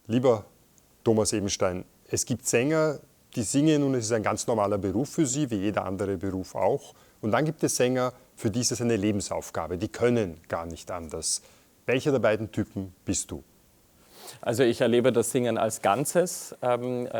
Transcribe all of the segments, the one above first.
Lieber Thomas Ebenstein, es gibt Sänger, die singen und es ist ein ganz normaler Beruf für sie, wie jeder andere Beruf auch. Und dann gibt es Sänger, für die ist es eine Lebensaufgabe, die können gar nicht anders. Welcher der beiden Typen bist du? Also ich erlebe das Singen als Ganzes.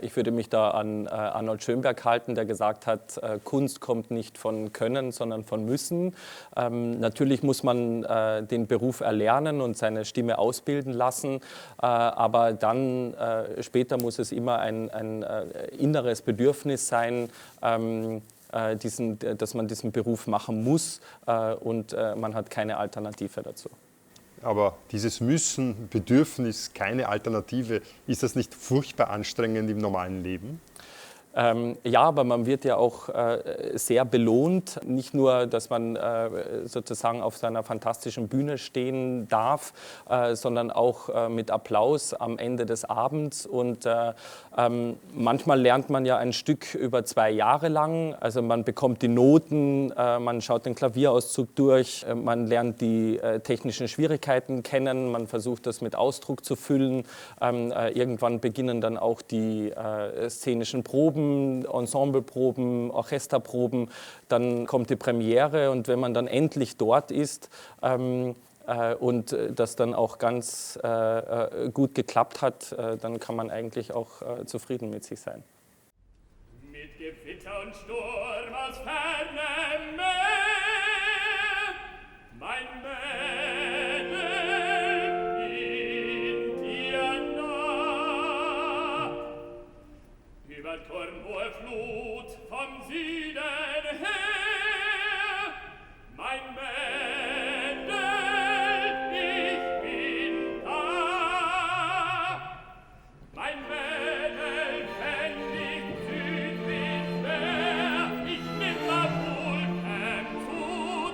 Ich würde mich da an Arnold Schönberg halten, der gesagt hat, Kunst kommt nicht von Können, sondern von Müssen. Natürlich muss man den Beruf erlernen und seine Stimme ausbilden lassen, aber dann später muss es immer ein inneres Bedürfnis sein, dass man diesen Beruf machen muss und man hat keine Alternative dazu. Aber dieses Müssen, Bedürfnis, keine Alternative, ist das nicht furchtbar anstrengend im normalen Leben? Ja, aber man wird ja auch sehr belohnt. Nicht nur, dass man sozusagen auf seiner fantastischen Bühne stehen darf, sondern auch mit Applaus am Ende des Abends. Und manchmal lernt man ja ein Stück über 2 Jahre lang. Also man bekommt die Noten, man schaut den Klavierauszug durch, man lernt die technischen Schwierigkeiten kennen, man versucht das mit Ausdruck zu füllen. Irgendwann beginnen dann auch die szenischen Proben, Ensembleproben, Orchesterproben, dann kommt die Premiere und wenn man dann endlich dort ist und das dann auch ganz gut geklappt hat, dann kann man eigentlich auch zufrieden mit sich sein. Mit Gewitter und Sturm aus fernem Meer, mein Mädel in dir nah. Über turmhohe Flut vom Süden her, mein Mädel, ich bin da. Mein Mädel, wenn ich Südwind wär, ich nimmer wohl käm zu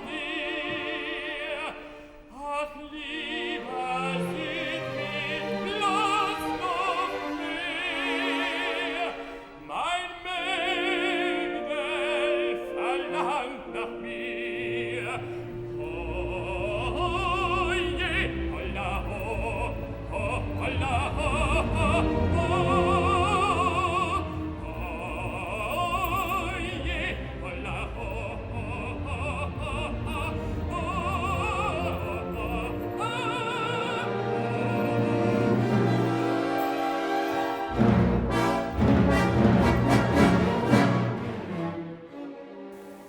dir. Ach, lieber Südwind, lass noch mehr. Mein Mädel verlangt nach mir. Oh, je, holla, ho, ho, holla, ho, ho, ho. Oh, je, holla, ho, ho, ho, ho, ho, ho.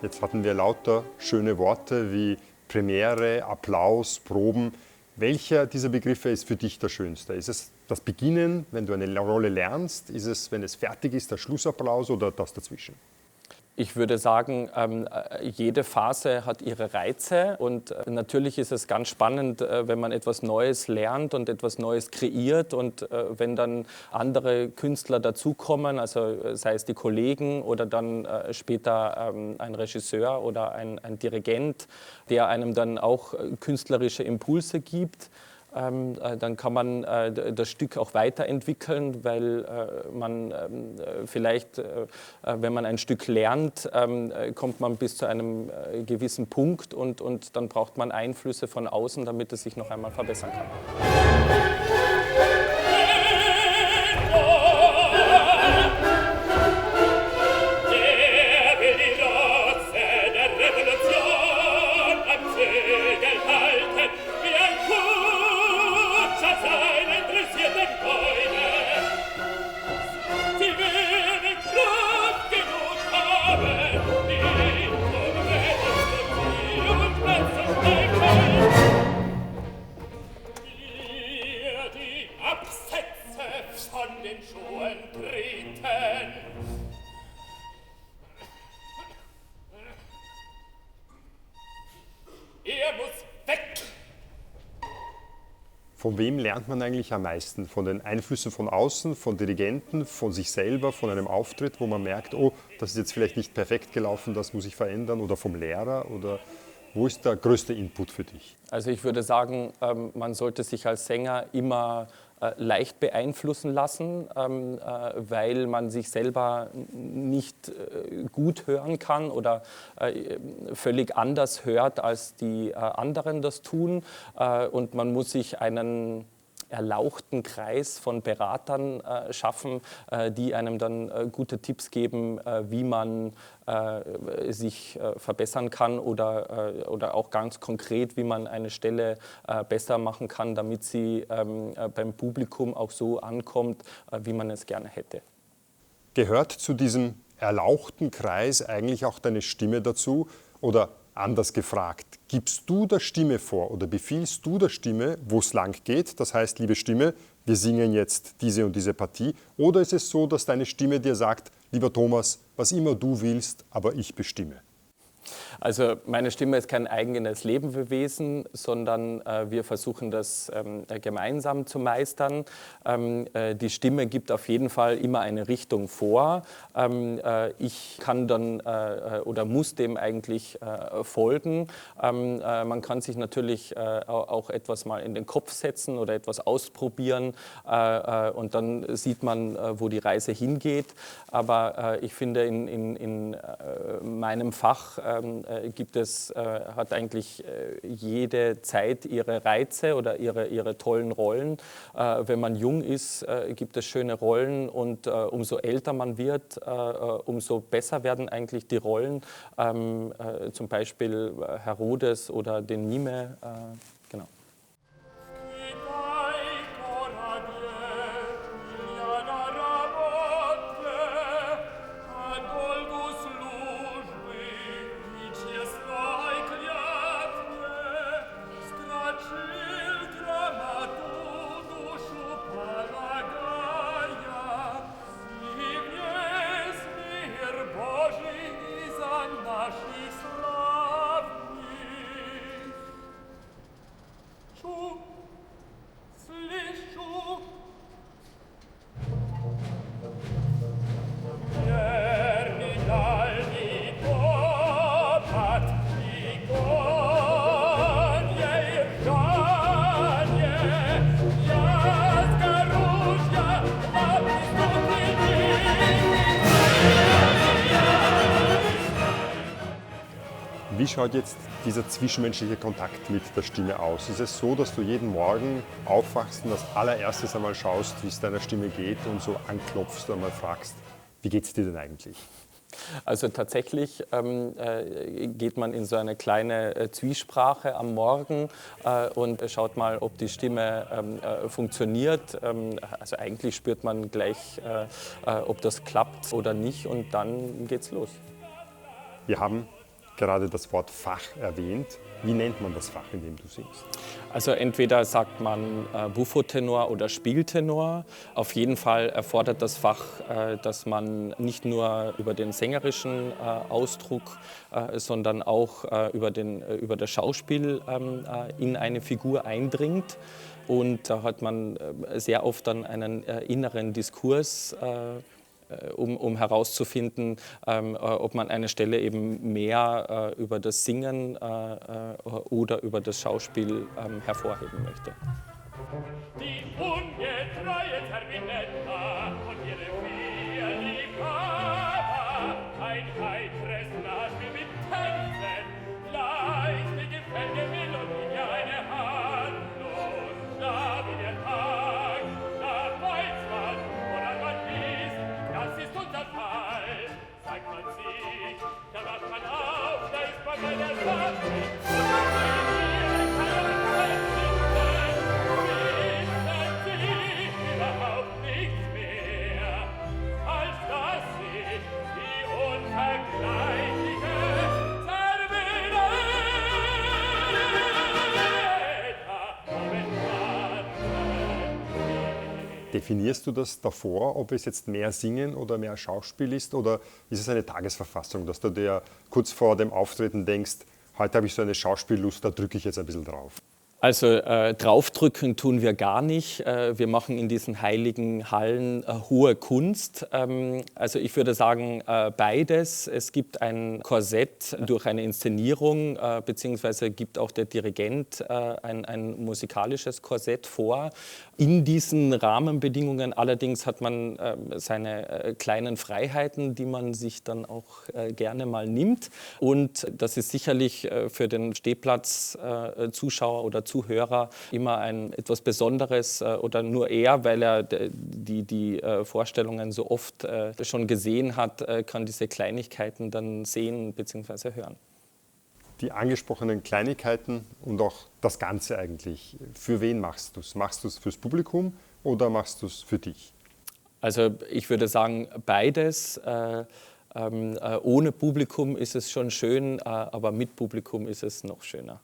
Jetzt hatten wir lauter schöne Worte wie Premiere, Applaus, Proben. Welcher dieser Begriffe ist für dich der schönste? Ist es das Beginnen, wenn du eine Rolle lernst? Ist es, wenn es fertig ist, der Schlussapplaus oder das dazwischen? Ich würde sagen, jede Phase hat ihre Reize und natürlich ist es ganz spannend, wenn man etwas Neues lernt und etwas Neues kreiert und wenn dann andere Künstler dazukommen, also sei es die Kollegen oder dann später ein Regisseur oder ein Dirigent, der einem dann auch künstlerische Impulse gibt. Dann kann man das Stück auch weiterentwickeln, weil man vielleicht, wenn man ein Stück lernt, kommt man bis zu einem gewissen Punkt und dann braucht man Einflüsse von außen, damit es sich noch einmal verbessern kann. Der will die Lotse der Revolution am Segel halten, wie ein Kutscher seinen dressierten Beine. Sie werden Kraft genug haben, die Umwelt zu ziehen und Platz zu steigen. Ihr die Absätze von den Schuhen treten. Er muss weg! Von wem lernt man eigentlich am meisten? Von den Einflüssen von außen, von Dirigenten, von sich selber, von einem Auftritt, wo man merkt, oh, das ist jetzt vielleicht nicht perfekt gelaufen, das muss ich verändern, oder vom Lehrer? Oder wo ist der größte Input für dich? Also ich würde sagen, man sollte sich als Sänger immer leicht beeinflussen lassen, weil man sich selber nicht gut hören kann oder völlig anders hört, als die anderen das tun. Und man muss sich einen erlauchten Kreis von Beratern schaffen, die einem dann gute Tipps geben, wie man sich verbessern kann oder auch ganz konkret, wie man eine Stelle besser machen kann, damit sie beim Publikum auch so ankommt, wie man es gerne hätte. Gehört zu diesem erlauchten Kreis eigentlich auch deine Stimme dazu? Oder anders gefragt, gibst du der Stimme vor oder befiehlst du der Stimme, wo es lang geht? Das heißt, liebe Stimme, wir singen jetzt diese und diese Partie. Oder ist es so, dass deine Stimme dir sagt, lieber Thomas, was immer du willst, aber ich bestimme? Also meine Stimme ist kein eigenes Lebewesen, sondern wir versuchen das gemeinsam zu meistern. Die Stimme gibt auf jeden Fall immer eine Richtung vor. Ich kann dann oder muss dem eigentlich folgen. Man kann sich natürlich auch etwas mal in den Kopf setzen oder etwas ausprobieren und dann sieht man, wo die Reise hingeht. Aber ich finde, in meinem Fach hat eigentlich jede Zeit ihre Reize oder ihre tollen Rollen. Wenn man jung ist, gibt es schöne Rollen und umso älter man wird, umso besser werden eigentlich die Rollen. Zum Beispiel Herodes oder den Mime. Genau. Wie schaut jetzt dieser zwischenmenschliche Kontakt mit der Stimme aus? Ist es so, dass du jeden Morgen aufwachst und als allererstes einmal schaust, wie es deiner Stimme geht und so anklopfst und einmal fragst, wie geht es dir denn eigentlich? Also tatsächlich geht man in so eine kleine Zwiesprache am Morgen und schaut mal, ob die Stimme funktioniert. Also eigentlich spürt man gleich, ob das klappt oder nicht und dann geht's los. Wir haben gerade das Wort Fach erwähnt. Wie nennt man das Fach, in dem du singst? Also entweder sagt man Buffotenor oder Spieltenor. Auf jeden Fall erfordert das Fach, dass man nicht nur über den sängerischen Ausdruck, sondern auch über das Schauspiel in eine Figur eindringt. Und da hat man sehr oft dann einen inneren Diskurs, um herauszufinden, ob man eine Stelle eben mehr über das Singen oder über das Schauspiel hervorheben möchte. Die ungetreue Terminetta und ihre vier Liebhaber, ein heitres Nachspiel mit Tänzen, leichte gefällige Melodie, eine Handlung, da wie der Tag, da weiß man, woran man ist, das ist unser Fall, sagt man sich, da wacht man auf, da ist man bei der Sache, Definierst du das davor, ob es jetzt mehr Singen oder mehr Schauspiel ist, oder ist es eine Tagesverfassung, dass du dir kurz vor dem Auftreten denkst, heute habe ich so eine Schauspiellust, da drücke ich jetzt ein bisschen drauf? Also draufdrücken tun wir gar nicht. Wir machen in diesen heiligen Hallen hohe Kunst. Also ich würde sagen beides. Es gibt ein Korsett durch eine Inszenierung, beziehungsweise gibt auch der Dirigent ein musikalisches Korsett vor. In diesen Rahmenbedingungen allerdings hat man seine kleinen Freiheiten, die man sich dann auch gerne mal nimmt. Und das ist sicherlich für den Stehplatzzuschauer oder Zuhörer immer etwas Besonderes oder nur er, weil er die Vorstellungen so oft schon gesehen hat, kann diese Kleinigkeiten dann sehen bzw. hören. Die angesprochenen Kleinigkeiten und auch das Ganze eigentlich, für wen machst du es? Machst du es fürs Publikum oder machst du es für dich? Also ich würde sagen, beides. Ohne Publikum ist es schon schön, aber mit Publikum ist es noch schöner.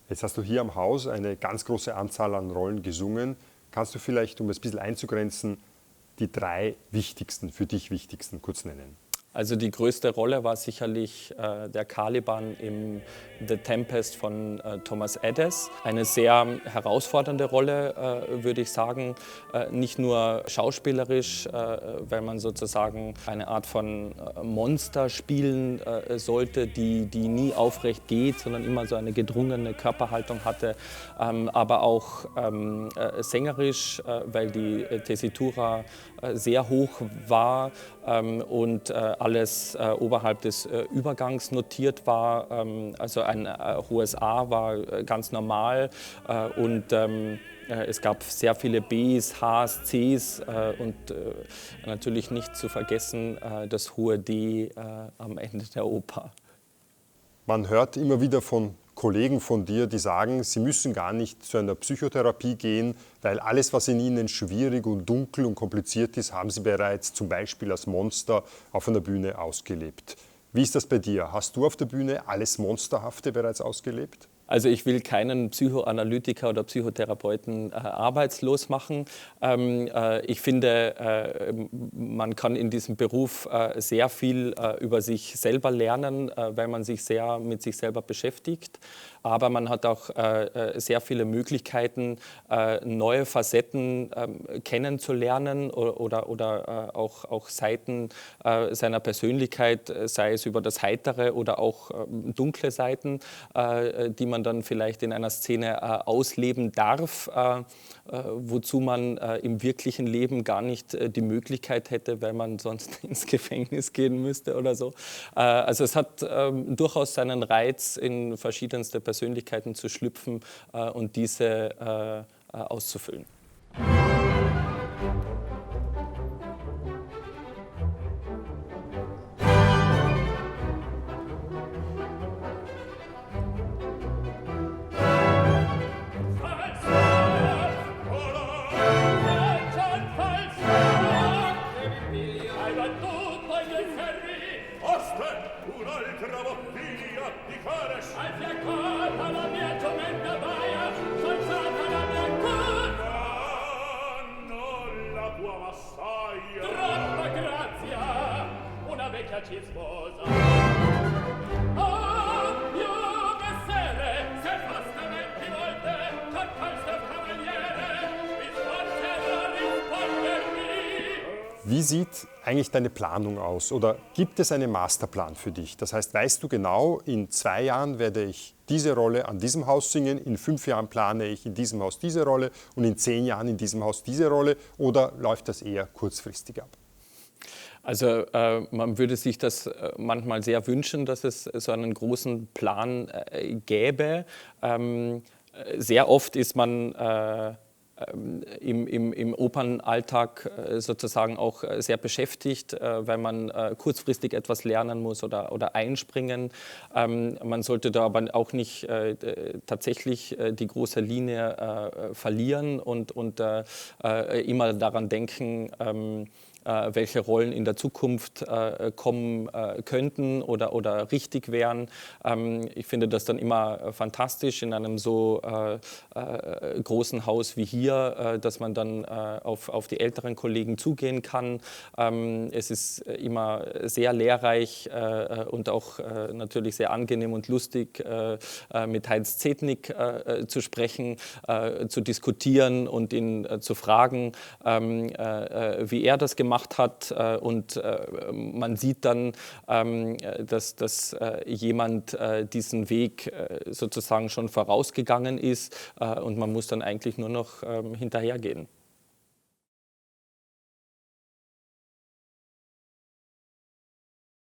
Jetzt hast du hier am Haus eine ganz große Anzahl an Rollen gesungen. Kannst du vielleicht, um es ein bisschen einzugrenzen, die 3 wichtigsten, für dich wichtigsten kurz nennen? Also die größte Rolle war sicherlich der Caliban im The Tempest von Thomas Edis. Eine sehr herausfordernde Rolle, würde ich sagen. Nicht nur schauspielerisch, weil man sozusagen eine Art von Monster spielen sollte, die nie aufrecht geht, sondern immer so eine gedrungene Körperhaltung hatte. Aber auch sängerisch, weil die Tessitura sehr hoch war und alles oberhalb des Übergangs notiert war. Also ein hohes A war ganz normal und es gab sehr viele Bs, Hs, Cs und natürlich nicht zu vergessen das hohe D am Ende der Oper. Man hört immer wieder von Kollegen von dir, die sagen, sie müssen gar nicht zu einer Psychotherapie gehen, weil alles, was in ihnen schwierig und dunkel und kompliziert ist, haben sie bereits zum Beispiel als Monster auf einer Bühne ausgelebt. Wie ist das bei dir? Hast du auf der Bühne alles Monsterhafte bereits ausgelebt? Also ich will keinen Psychoanalytiker oder Psychotherapeuten arbeitslos machen. Ich finde, man kann in diesem Beruf sehr viel über sich selber lernen, weil man sich sehr mit sich selber beschäftigt. Aber man hat auch sehr viele Möglichkeiten, neue Facetten kennenzulernen oder auch Seiten seiner Persönlichkeit, sei es über das Heitere oder auch dunkle Seiten, die man dann vielleicht in einer Szene ausleben darf, wozu man im wirklichen Leben gar nicht die Möglichkeit hätte, weil man sonst ins Gefängnis gehen müsste oder so. Also es hat durchaus seinen Reiz, in verschiedenste Persönlichkeiten zu schlüpfen und diese auszufüllen. Wie sieht eigentlich deine Planung aus? Oder gibt es einen Masterplan für dich? Das heißt, weißt du genau, in 2 Jahren werde ich diese Rolle an diesem Haus singen, in 5 Jahren plane ich in diesem Haus diese Rolle und in 10 Jahren in diesem Haus diese Rolle? Oder läuft das eher kurzfristig ab? Also man würde sich das manchmal sehr wünschen, dass es so einen großen Plan gäbe. Sehr oft ist man im Opernalltag sozusagen auch sehr beschäftigt, weil man kurzfristig etwas lernen muss oder einspringen. Man sollte da aber auch nicht tatsächlich die große Linie verlieren und immer daran denken, welche Rollen in der Zukunft kommen könnten oder richtig wären. Ich finde das dann immer fantastisch in einem so großen Haus wie hier, dass man dann auf die älteren Kollegen zugehen kann. Es ist immer sehr lehrreich und auch natürlich sehr angenehm und lustig, mit Heinz Zetnik zu sprechen, zu diskutieren und ihn zu fragen, wie er das gemacht hat. Und man sieht dann, dass jemand diesen Weg sozusagen schon vorausgegangen ist und man muss dann eigentlich nur noch hinterhergehen.